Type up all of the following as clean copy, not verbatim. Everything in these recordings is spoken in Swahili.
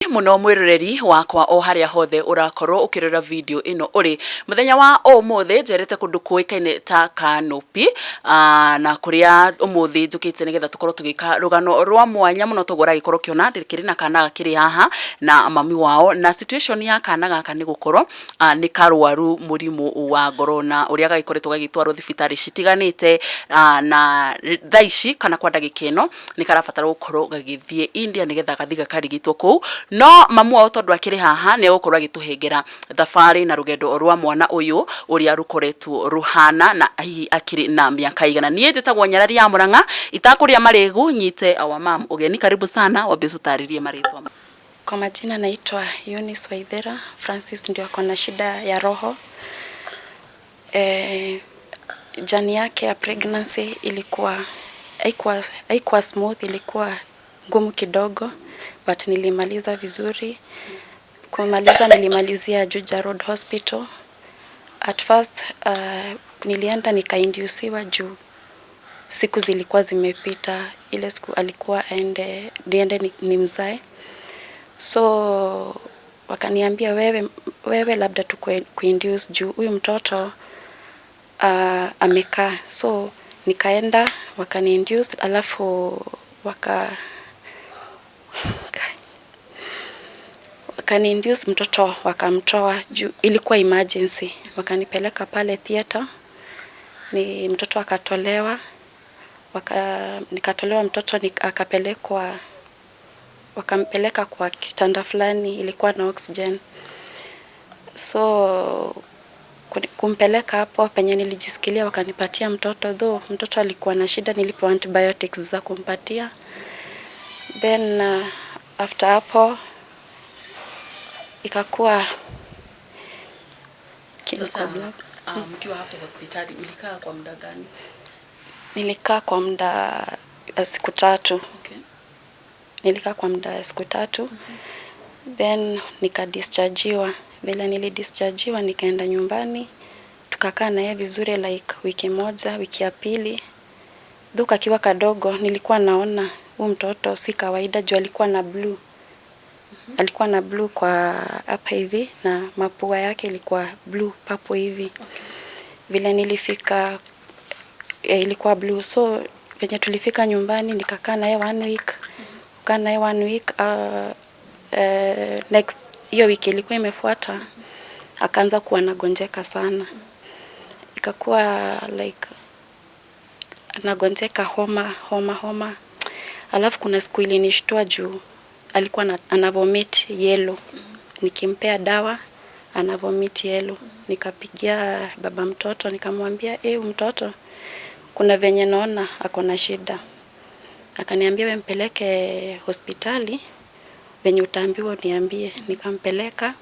Muno mwiroreri wakwa o haria hothe urakorwo ukirora video ino uri muthenya wa umuthi njerete kundu kuikaine ta Kanopi na kuria umuthi njukite nigetha tukorwo tugika rugano rwa mwanya muno tugora gikorwo kiona ndikiri na kana gakiri haha na mami wao na situation ya kana gaka ni gukorwo ni karwaru murimu wa ngoro na uria gagikoretwo gagitwarwo thibitari citiganite na thaici kana kwa ndagika ino ni karabatara gukorwo gagithie India nigetha gathiga karigitwo kuu. No mamu wao tondu akiri haha ne gukorwo agituhengera thabari na rugendo rwa mwana uyu uria rukoretwo ruhana na hihi akiri na miaka igana. Nie njitagwo Nyarari ya Murang'a itakuria marigu nyite awa mam ugeni. Karibu sana, wabe tutaririe maritwa. Kwa majina naitwa Eunice Waithera. Francis ndio ako na shida ya roho. Jani yake ya pregnancy ilikuwa haikuwa smooth, ilikuwa ngumu kidogo, but nilimaliza vizuri. Kumaliza nilimalizia Juja Road Hospital. At first nilienda nikaindusiwa juu siku zilikuwa zimepita, ile siku alikuwa niende nimzae. So wakaniambia wewe labda tukuinduce juu huyu mtoto amekaa. So nikaenda wakaniinduce, alafu wakaniinduce mtoto wakamtoa juu ilikuwa emergency. Wakanipeleka pale theater, ni mtoto akatolewa, nikatolewa mtoto wakampeleka kwa kitanda fulani ilikuwa na oxygen. So kumpeleka hapo penye nilijisikilia wakanipatia mtoto, though mtoto alikuwa na shida, nilipewa antibiotics za kumpatia. Then after hapo ikakuwa mkiwa hapo hospitali ulikaa kwa muda gani? Nilikaa kwa muda siku 3. Okay. Nilikaa kwa muda siku 3. Then nikadischargiwa. Vile nilidischargiwa nikaenda nyumbani. Tukakaa naye vizuri like wiki moja, wiki ya pili. Though akiwa kadogo nilikuwa naona huyu mtoto si kawaida juu alikuwa na blue. Alikuwa na blue kwa hapa hivi na mapua yake ilikuwa blue papo hivi. Okay. Vile nilifika ilikuwa blue. So venye tulifika nyumbani nikakaa naye 1 week. Kukaa naye 1 week, next hiyo wiki ilikuwa imefuata akaanza kuwa anagonjeka sana. Ikakuwa like anagonjeka homa. Alafu kuna siku ilinishtua juu alikuwa anavomit yellow. Nikimpea dawa anavomit yellow. Nikapigia baba mtoto nikamwambia mtoto kuna venye naona ako na shida. Akaniambia wewe mpeleke hospitali, venye utaambiwa niambie. Nikampeleka.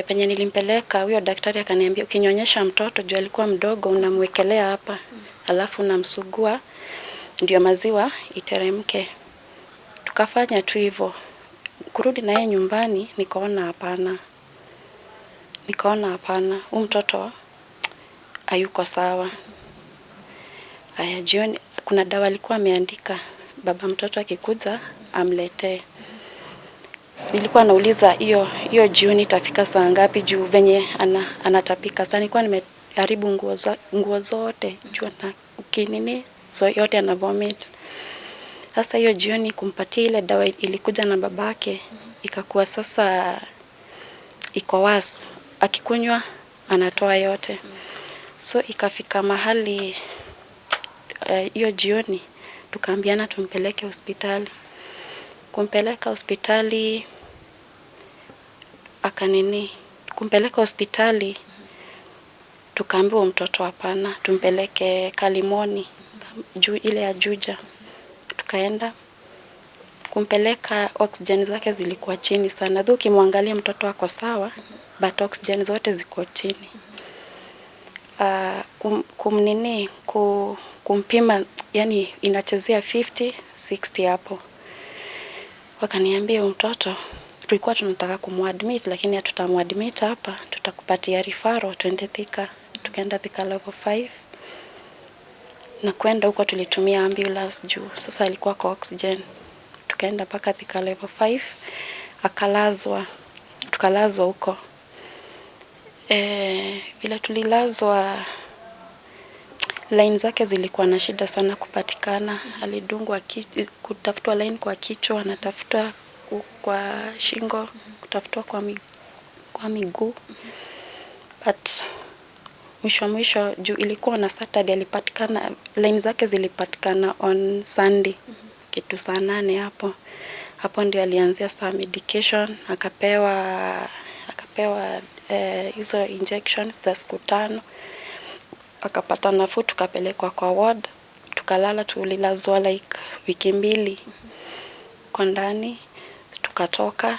Penye nilimpeleka huyo daktari akaniambia ukinyonyesha mtoto juu alikuwa mdogo unamwekelea hapa, alafu unamsugua ndio maziwa iteremke. Tukafanya tu hivyo. Kurudi na yeye nyumbani nikaona hapana. Huyu mtoto hayuko sawa. Aya, jioni kuna dawa alikuwa ameandika baba mtoto akikuja amletee. Nilikuwa nauliza hiyo jioni itafika saa ngapi juu venye anatapika. Sasa nilikuwa nimeharibu nguo zote juu na ukinini so yote ana vomit. Sasa hiyo jioni kumpatia ile dawa ilikuja na babake, ikakuwa sasa iko worse. Akikunywa anatoa yote. So ikafika mahali hiyo jioni tukaambiana tumpeleke hospitali. Kumpeleka hospitali kumpeleka hospitali tukaambiwa mtoto hapana, tumpeleke Kalimoni juu ile ya Juja. Tukaenda kumpeleka, oxygen zake zilikuwa chini sana. Though ukimwangalia mtoto wako sawa, but oxygen zote ziko chini. Kumpima yani inachezea 50-60 hapo. Wakaniambia mtoto tulikuwa tunataka kumuadmit lakini hatutamuadmit hapa, tutakupatia referral twende Thika. Tukaenda Thika level 5. Na kwenda huko tulitumia ambulance juu sasa alikuwa kwa oxygen. tukaenda mpaka Thika level 5, akalazwa, tukalazwa huko. Vile tulilazwa, line zake zilikuwa na shida sana kupatikana. Alidungwa kutafutwa line kwa kichwa, anatafuta kwa shingo, kutafutwa kwa miguu. But mwisho juu ilikuwa na Saturday, alipatikana, line zake zilipatikana on Sunday kitu saa 8 hapo. Hapo ndio alianzia saa medication, akapewa hizo injections za siku 5. Akapata nafuu, tukapelekwa kwa ward, tukalala. Tulilazwa like wiki 2 kwa ndani, tukatoka,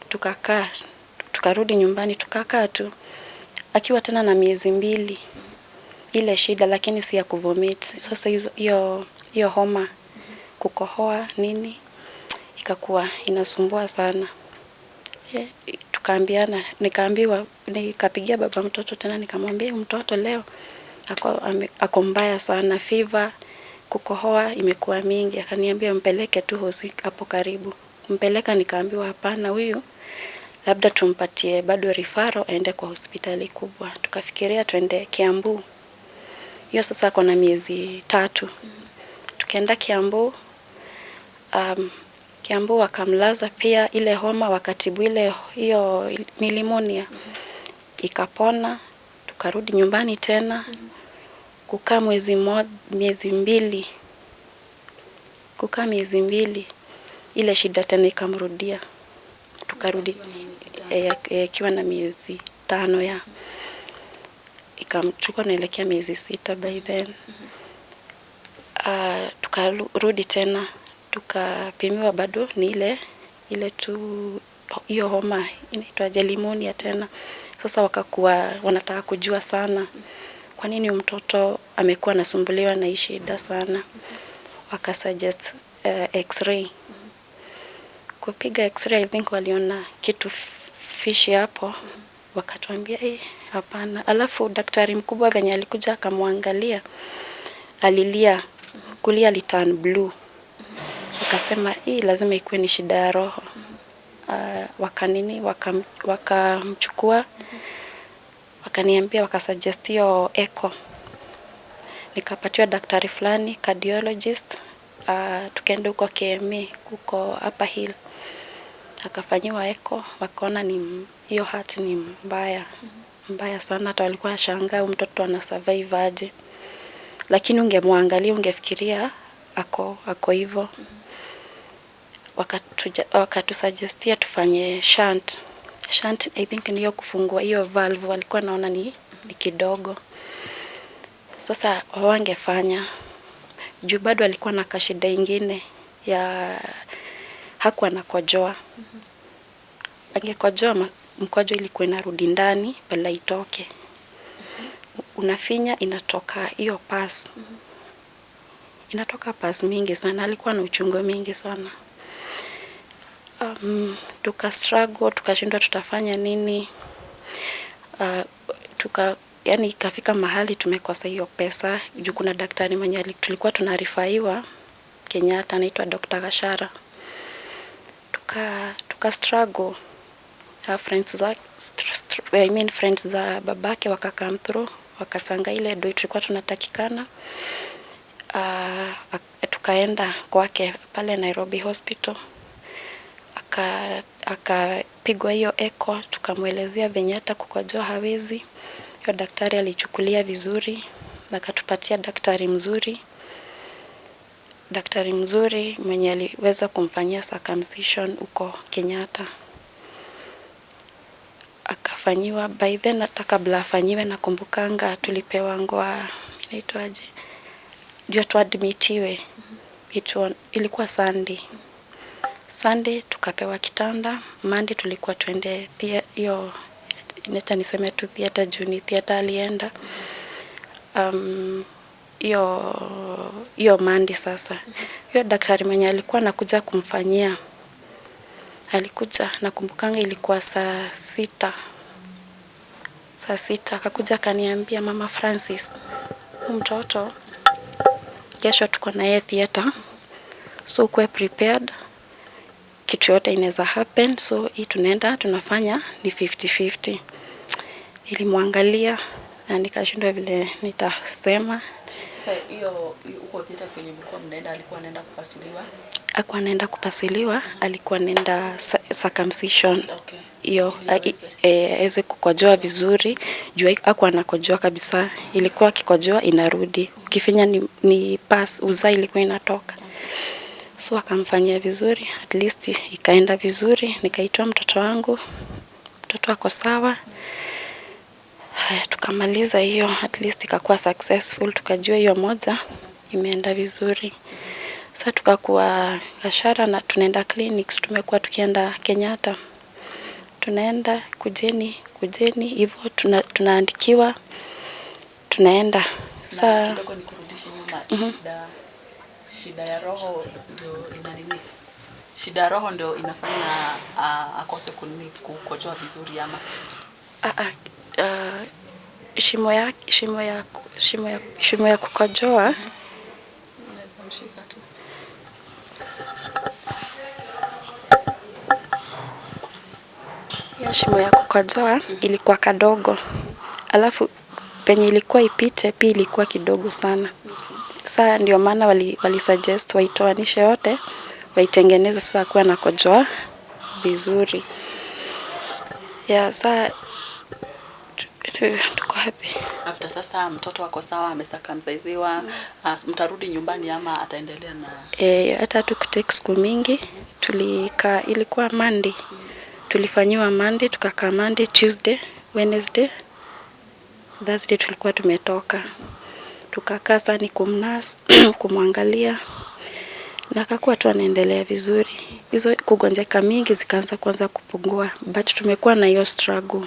tukakaa, tukarudi nyumbani, tukakaa tu. Akiwa tena na miezi 2 ile shida, lakini si ya kuvomit. Sasa hiyo homa, kukohoa nini, ikakuwa inasumbua sana. Tukaambiana, nikapigia baba mtoto tena, nikamwambia mtoto leo ako mbaya sana, fever, kukohoa imekuwa mingi. Akaniambia mpeleke tu hosi hapo karibu. Mpeleka, nikaambiwa hapana, huyu labda tumpatie bado referral aende kwa hospitali kubwa. Tukafikiria tuende Kiambu. Hiyo sasa ako na miezi 3. Tukaenda Kiambu. Kiambu wakamlaza pia, ile homa wakatibu hiyo pneumonia ikapona. Tukarudi nyumbani tena, kukaa miezi 2. Kukaa miezi 2, ile shida tena ikamrudia. Tukarudi ikiwa na miezi 5 ya ikamchukua, naelekea miezi 6 by then. Tukarudi tena, tukapimiwa, bado ni ile tu hiyo homa inaitwa pneumonia tena. Sasa wakakuwa wanataka kujua sana kwa nini mtoto amekuwa anasumbuliwa na hii shida sana. Wakasuggest x-ray. Kupiga x-ray, I think waliona kitu fishi hapo. Wakatuambia hapana. Alafu daktari mkubwa venye alikuja akamwangalia, alilia, kulia liturn blue. Akasema lazima ikuwe ni shida ya roho. Wakamchukua, wakaniambia, wakasuggest hiyo echo. Nikapatiwa daktari fulani, cardiologist. Tukaenda huko KMA, huko Upper Hill. Akafanyiwa echo, wakaona ni hiyo heart ni mbaya sana. Hata walikuwa washangaa mtoto ana survive aje. Lakini ungemwangalia ungefikiria ako hivyo. Wakatusuggestia tufanye shunt. Shunt, I think niyo kufungua hiyo valve, walikuwa naona ni kidogo. Sasa wangefanya juu bado alikuwa na kashida ingine ya hakuwa anakojoa. Angekojoa, mkojo ilikuwa inarudi ndani bala itoke. Unafinya, inatoka hiyo pass. Inatoka pass mingi sana. Alikuwa na uchungu mingi sana. Struggle, tukashindwa tutafanya nini. Yani ikafika mahali tumekosa hiyo pesa. Juu kuna daktari mwenye tulikuwa tunarifaiwa Kenyatta, anaitwa Dr. Gashara. Struggle. Friends za babake come through, wakatanga ile doi tulikuwa tunatakikana. Tukaenda kwake pale Nairobi Hospital. Akapigwa hiyo echo, tukamwelezea venye hata kukojoa hawezi. Hiyo daktari alichukulia vizuri, na akatupatia daktari mzuri mwenye aliweza kumfanyia circumcision huko Kenyatta. Akafanyiwa, by then hata kabla afanyiwe nakumbukanga tulipewa ngoa inaitwaje, ndio tuadmitiwe. Ilikuwa Sunday tukapewa kitanda. Monday tulikuwa tuende hiyo niseme tu theater, juni theater alienda. Hiyo Monday sasa. Hiyo daktari mwenye alikuwa anakuja kumfanyia, alikuja nakumbukanga ilikuwa saa 6. Akakuja akaniambia, Mama Francis, mtoto kesho tuko na yeye theater, so kuwe prepared, kitu yote inaweza happen. So hii tunaenda tunafanya ni 50-50. Nilimwangalia na nikashindwa vile nitasema. Sasa hiyo uko theater kwenye mlikuwa mnaenda, alikuwa anaenda kupasuliwa? Alikuwa anaenda kupasuliwa, alikuwa anaenda circumcision. Okay. Hiyo aweze kukojoa vizuri, juu hakuwa anakojoa kabisa. Ilikuwa akikojoa inarudi. Ukifinya ni pass uzaa ilikuwa inatoka. So akamfanyia vizuri, at least ikaenda vizuri. Nikaitoa mtoto wangu, mtoto ako sawa. Haya, tukamaliza hiyo, at least ikakuwa successful. Tukajua hiyo moja imeenda vizuri. Sasa tukakuwa Gashara na tunaenda clinics, tumekuwa tukienda Kenyatta. Tunaenda kujeni hivyo tunaandikiwa tunaenda. Sasa kidogo nikurudishe nyuma. Shida ya roho ndio ina nini? Shida ya roho ndio inafanya akose kukojoa vizuri ama? Shimo ya kukojoa. Unaweza mshika tu. Ya shimo ya kukojoa ilikuwa kadogo. Alafu penye ilikuwa ipite pia ilikuwa kidogo sana. Sasa ndio maana wali suggest waitoanishe yote, waitengeneze sasa kuwa na kojoa vizuri. Ya sasa tuko happy. After sasa mtoto wako sawa, amesacumcisewa, mtarudi nyumbani ama ataendelea na hata tukutake siku mingi. Tulika ilikuwa Monday. Tulifanyiwa Monday, tukakaa Monday, Tuesday, Wednesday, Thursday tulikuwa tumetoka. Tukakaa sana kumnurse, kumwangalia. Na akakuwa tu anaendelea vizuri. Hizo kugonjeka mingi zikaanza kwanza kupungua, but tumekuwa na hiyo struggle.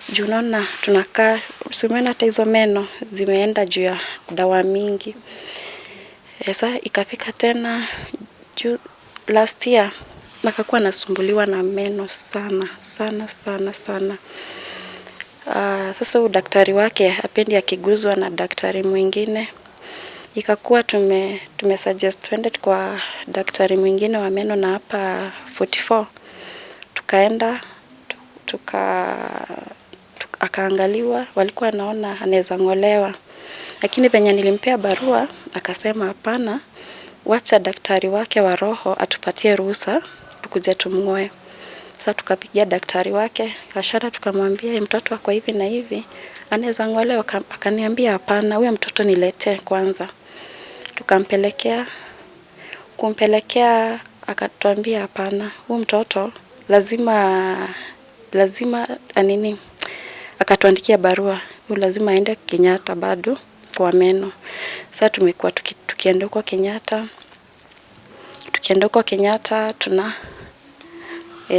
Juu unaona tunakaa, usimeona hata hizo meno zimeenda juu ya dawa mingi. Sasa ikafika tena last year nakakuwa nasumbuliwa na meno sana. Sasa daktari wake hapendi akiguzwa na daktari mwingine. Ikakuwa tumesuggest twende kwa daktari mwingine wa meno na hapa 44. Tukaenda akaangaliwa, walikuwa naona anaweza ngolewa. Lakini penye nilimpea barua akasema hapana, wacha daktari wake wa roho atupatie ruhusa tukuje tumngoe. Sasa tukapigia daktari wake Gashara, tukamwambia mtoto wako hivi na hivi anaweza ngolewa. Akaniambia hapana, huyo mtoto niletee kwanza. Kumpelekea akatuambia hapana, huyo mtoto lazima akatuandikia barua, huyo lazima aende Kenyatta bado kwa meno. Sasa tumekuwa tukienda huko Kenyatta.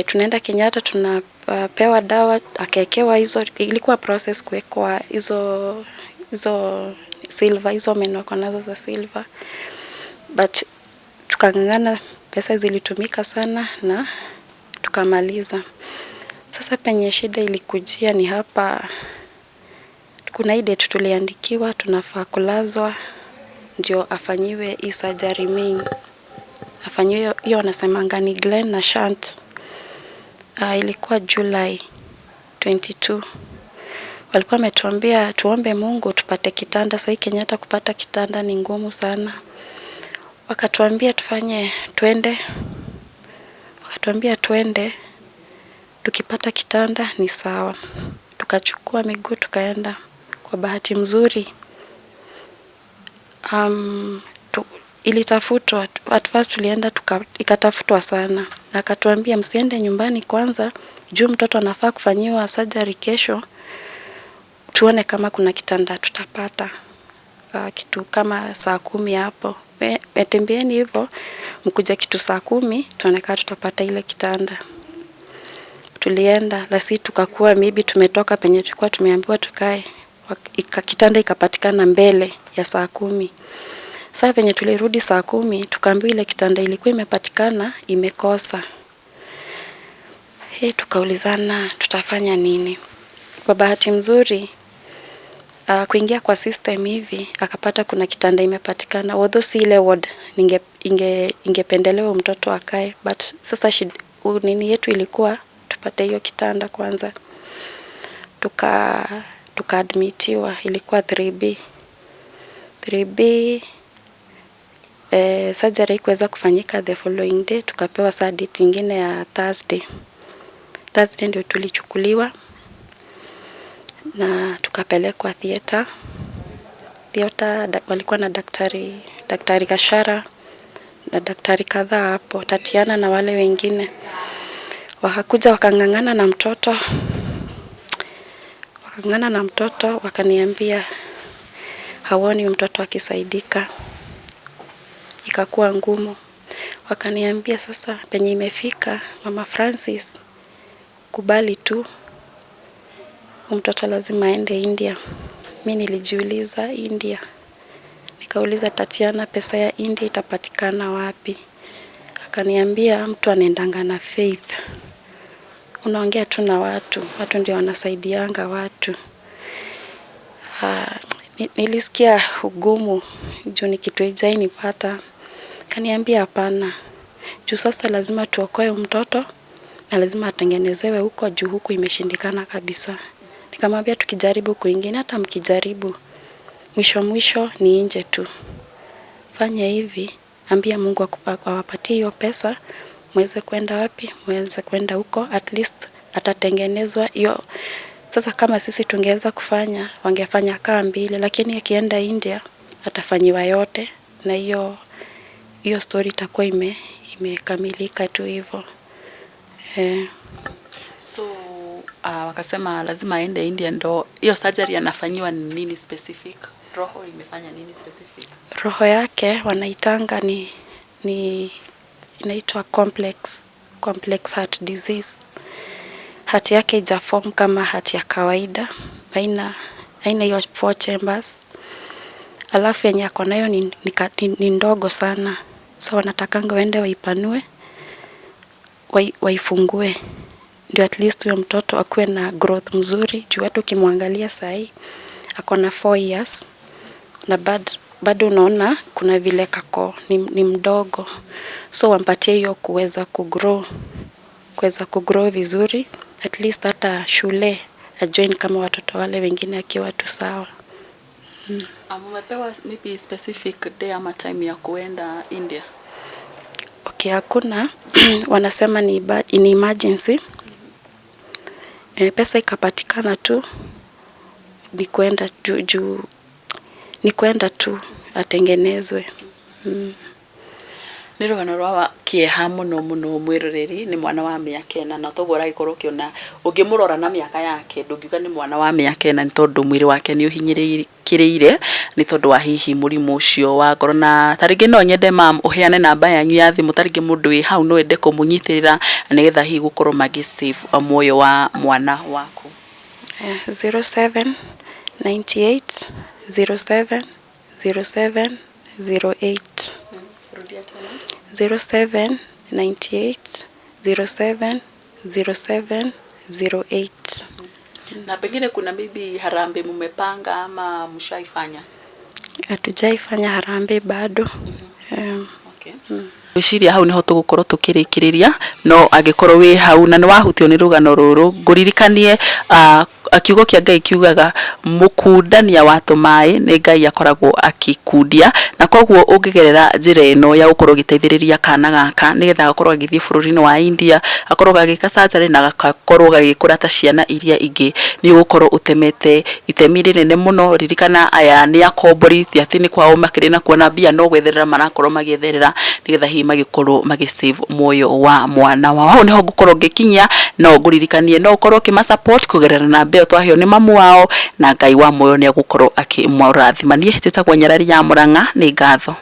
Tunaenda Kenyatta, tunapewa dawa, akaekewa hizo, ilikuwa process kuwekwa hizo silver, hizo meno kwa nazo za silver. But tukangangana, pesa zilitumika sana na tukamaliza. Sasa penye shida ilikujia ni hapa, kuna hii date tuliandikiwa tunafaa kulazwa ndio afanyiwe hii surgery mingi. Afanyiwe hiyo wanasemanga ni Glen na shunt. Ilikuwa July 22. Walikuwa wametuambia tuombe Mungu tupate kitanda. Sasa Kenyatta kupata kitanda ni ngumu sana. Wakatuambia twende. Tukipata kitanda ni sawa. Tukachukua miguu tukaenda. Kwa bahati mzuri ilitafutwa. At first tulienda ikatafutwa sana. Na akatuambia msiende nyumbani kwanza, juu mtoto anafaa kufanyiwa surgery kesho. Tuone kama kuna kitanda tutapata. Kitu kama saa 10 hapo. Tembeeni hivyo, mkuja kitu saa 10, tuone kama tutapata ile kitanda. Tulienda, lasi tukakuwa maybe tumetoka penye tulikuwa tumeambiwa tukae. Kitanda ikapatikana mbele ya saa 10. Sasa penye tulirudi saa 10, tukaambiwa ile kitanda ilikuwa imepatikana imekosa. Tukaulizana tutafanya nini? Kwa bahati mzuri kuingia kwa system hivi akapata kuna kitanda imepatikana, although si ile ward ingependelewa mtoto akae, but sasa nini yetu ilikuwa tupate hiyo kitanda kwanza. Tukaadmitiwa, ilikuwa 3B. Surgery ikuweza kufanyika the following day, tukapewa saa date ingine ya Thursday ndio tulichukuliwa na tukapelekwa theater. Walikuwa na daktari Kashara na daktari kadhaa hapo, Tatiana na wale wengine. Wakakuja wakang'ang'ana na mtoto, wakaniambia haoni mtoto akisaidika. Ikakuwa ngumu. Wakaniambia sasa penye imefika, Mama Francis, kubali tu, mtoto lazima aende India. Mimi nilijiuliza India. Nikauliza Tatiana, pesa ya India itapatikana wapi? Akaniambia mtu anaendanga na faith. Unaongea tu na watu ndio wanasaidianga watu. Nilisikia ugumu juu ni kitu haijainipata. Kaniambia hapana. Juu sasa lazima tuokoe mtoto na lazima atengenezewe huko juu huku imeshindikana kabisa. Nikamwambia tukijaribu kwingine, hata mkijaribu mwisho ni nje tu. Fanya hivi, ambia Mungu awapatie hiyo pesa, mweze kwenda wapi? Mweze kwenda huko, at least atatengenezwa hiyo. Sasa kama sisi tungeweza kufanya, wangefanya kaa 2, lakini akienda India atafanyiwa yote na hiyo story itakuwa imekamilika tu hivyo. So wakasema lazima aende India, ndo hiyo surgery anafanyiwa nini specific? Roho imefanya nini specific? Roho yake wanaitanga ni inaitwa complex heart disease. Hati yake haijaform kama hati ya kawaida. Haina hiyo 4 chambers. Alafu yenye ako nayo ni ndogo sana. So wanatakanga waende waipanue, waifungue. Ndio at least huyo mtoto akuwe na growth mzuri. Juu watu ukimwangalia sahi ako na 4 years na bado unaona kuna vile kako ni mdogo. So wampatie hiyo kuweza kugrow vizuri, at least hata shule ajoin kama watoto wale wengine akiwa tu sawa. Umepewa maybe specific day ama time ya kuenda India? Okay, hakuna. Wanasema ni emergency. Pesa ikapatikana tu, ni kwenda tu atengenezwe. Ni rugano rwa kieha muno mwiroreri, ni mwana wa miaka 4 na togo raikorwo kiona ungimurora na miaka yake ndungiuga ni mwana wa miaka 4 ni tondu mwiri wake ni uhinyiriire ni tondu wa hihi murimu ucio wa ngoro. Na taringi no nyende mam uheane namba yanyu ya thimu, taringi mundu wi hau no ende kumunyitirira nigetha hihi gukorwo magisave moyo wa mwana waku. 07 98 07 07 08. 07 98 07 07 08. Na pengine kuna maybe harambe mumepanga ama mshaifanya? Hatujaifanya harambe bado. Okay. Gwiciria hau niho tugukorwo tukirikiriria, no agikorwo wi hau na ni wahutio ni rugano ruru nguririkanie kiugo kia Ngai kiugaga mukundania wa tumai ni Ngai akoragwo akikundia, na koguo ungigerera njira ino ya gukorwo giteithiriria kana gaka nigetha akorwo agithie bururi-ini wa India, akorwo agika surgery na agakorwo agikura ta ciana iria ingi, ni ugukorwo utemete itemi rinene muno. Ririkana aya ni akombori ati ni kwao makiri na kuona bia no gwetherera marakorwo magietherera nigetha hi magikorwo magisave moyo wa mwana wao. Hau niho ngukorwo ngikinyia, no nguririkanie no ukorwo kima support kugerera na mbeo twahio ni mamu wao, na Ngai wa moyo ni agukorwo akimurathima. Nie heteta kwa Nyarari ya Murang'a, ni ngatho.